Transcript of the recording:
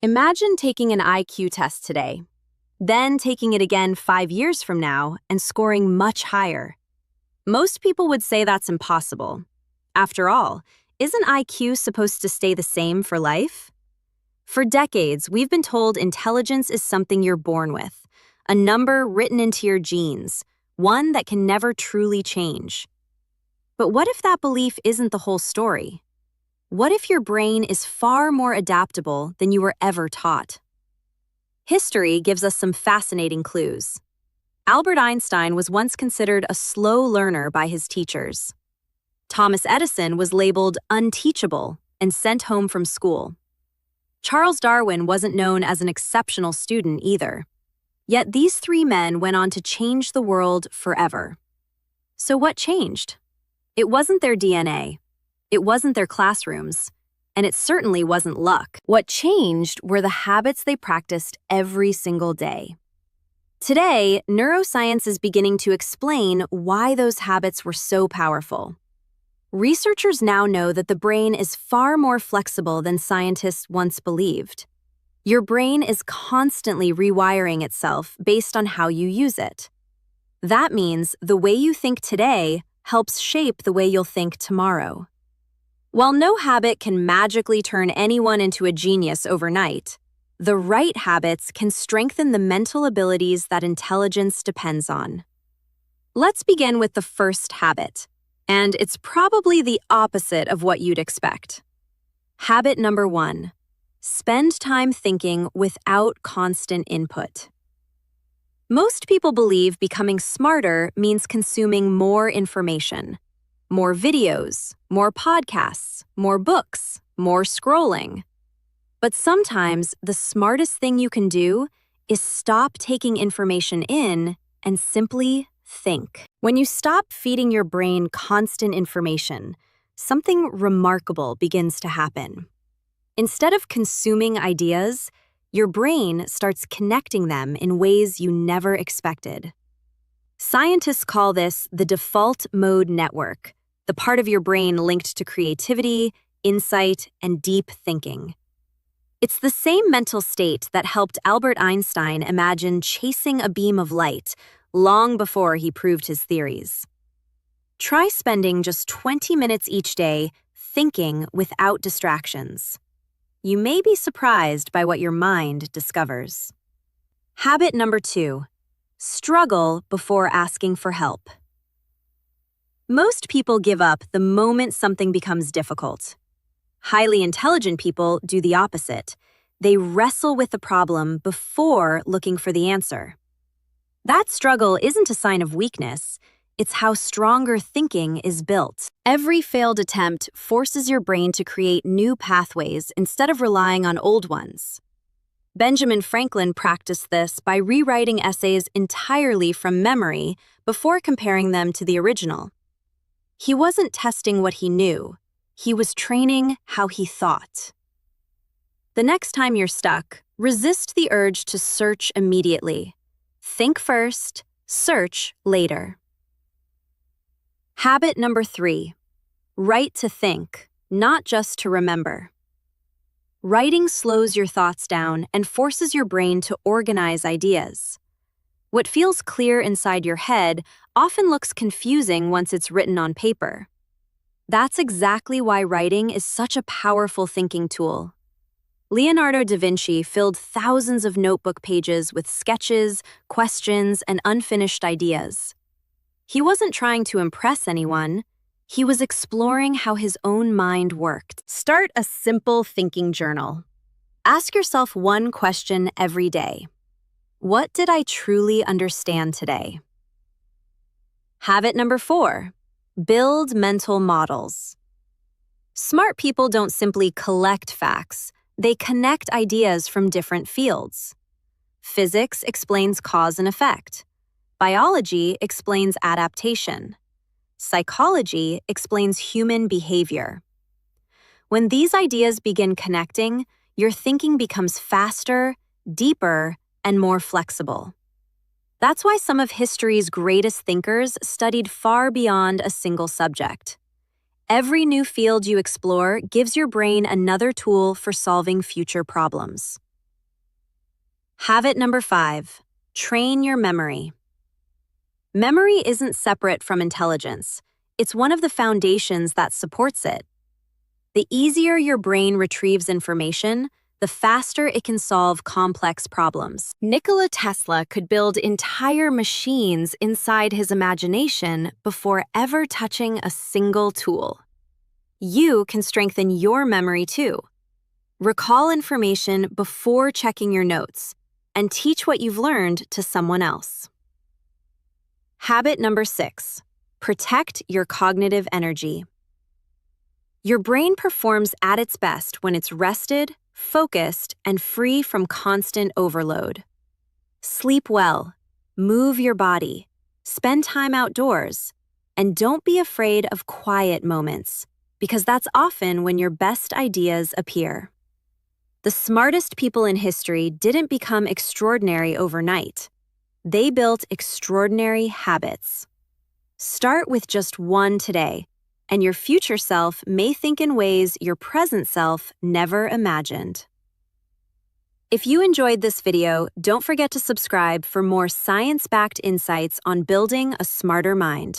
Imagine taking an IQ test today, then taking it again 5 years from now and scoring much higher. Most people would say that's impossible. After all, isn't IQ supposed to stay the same for life? For decades, we've been told intelligence is something you're born with, a number written into your genes, one that can never truly change. But what if that belief isn't the whole story? What if your brain is far more adaptable than you were ever taught? History gives us some fascinating clues. Albert Einstein was once considered a slow learner by his teachers. Thomas Edison was labeled unteachable and sent home from school. Charles Darwin wasn't known as an exceptional student either. Yet these three men went on to change the world forever. So what changed? It wasn't their DNA. It wasn't their classrooms. And it certainly wasn't luck. What changed were the habits they practiced every single day. Today, neuroscience is beginning to explain why those habits were so powerful. Researchers now know that the brain is far more flexible than scientists once believed. Your brain is constantly rewiring itself based on how you use it. That means the way you think today helps shape the way you'll think tomorrow. While no habit can magically turn anyone into a genius overnight, the right habits can strengthen the mental abilities that intelligence depends on. Let's begin with the first habit, and it's probably the opposite of what you'd expect. Habit number 1, spend time thinking without constant input. Most people believe becoming smarter means consuming more information. More videos, more podcasts, more books, more scrolling. But sometimes the smartest thing you can do is stop taking information in and simply think. When you stop feeding your brain constant information, something remarkable begins to happen. Instead of consuming ideas, your brain starts connecting them in ways you never expected. Scientists call this the default mode network, the part of your brain linked to creativity, insight, and deep thinking. It's the same mental state that helped Albert Einstein imagine chasing a beam of light long before he proved his theories. Try spending just 20 minutes each day thinking without distractions. You may be surprised by what your mind discovers. Habit number 2, struggle before asking for help. Most people give up the moment something becomes difficult. Highly intelligent people do the opposite. They wrestle with the problem before looking for the answer. That struggle isn't a sign of weakness. It's how stronger thinking is built. Every failed attempt forces your brain to create new pathways instead of relying on old ones. Benjamin Franklin practiced this by rewriting essays entirely from memory before comparing them to the original. He wasn't testing what he knew. He was training how he thought. The next time you're stuck, resist the urge to search immediately. Think first, search later. Habit number 3, write to think, not just to remember. Writing slows your thoughts down and forces your brain to organize ideas. What feels clear inside your head often looks confusing once it's written on paper. That's exactly why writing is such a powerful thinking tool. Leonardo da Vinci filled thousands of notebook pages with sketches, questions, and unfinished ideas. He wasn't trying to impress anyone. He was exploring how his own mind worked. Start a simple thinking journal. Ask yourself one question every day. What did I truly understand today? Habit number 4, build mental models. Smart people don't simply collect facts. They connect ideas from different fields. Physics explains cause and effect. Biology explains adaptation. Psychology explains human behavior. When these ideas begin connecting, your thinking becomes faster, deeper, and more flexible. That's why some of history's greatest thinkers studied far beyond a single subject. Every new field you explore gives your brain another tool for solving future problems. Habit number 5, train your memory. Memory isn't separate from intelligence. It's one of the foundations that supports it. The easier your brain retrieves information, the faster it can solve complex problems. Nikola Tesla could build entire machines inside his imagination before ever touching a single tool. You can strengthen your memory too. Recall information before checking your notes, and teach what you've learned to someone else. Habit number 6, protect your cognitive energy. Your brain performs at its best when it's rested, focused, and free from constant overload. Sleep well, move your body, spend time outdoors, and don't be afraid of quiet moments, because that's often when your best ideas appear. The smartest people in history didn't become extraordinary overnight. They built extraordinary habits. Start with just one today, and your future self may think in ways your present self never imagined. If you enjoyed this video, don't forget to subscribe for more science-backed insights on building a smarter mind.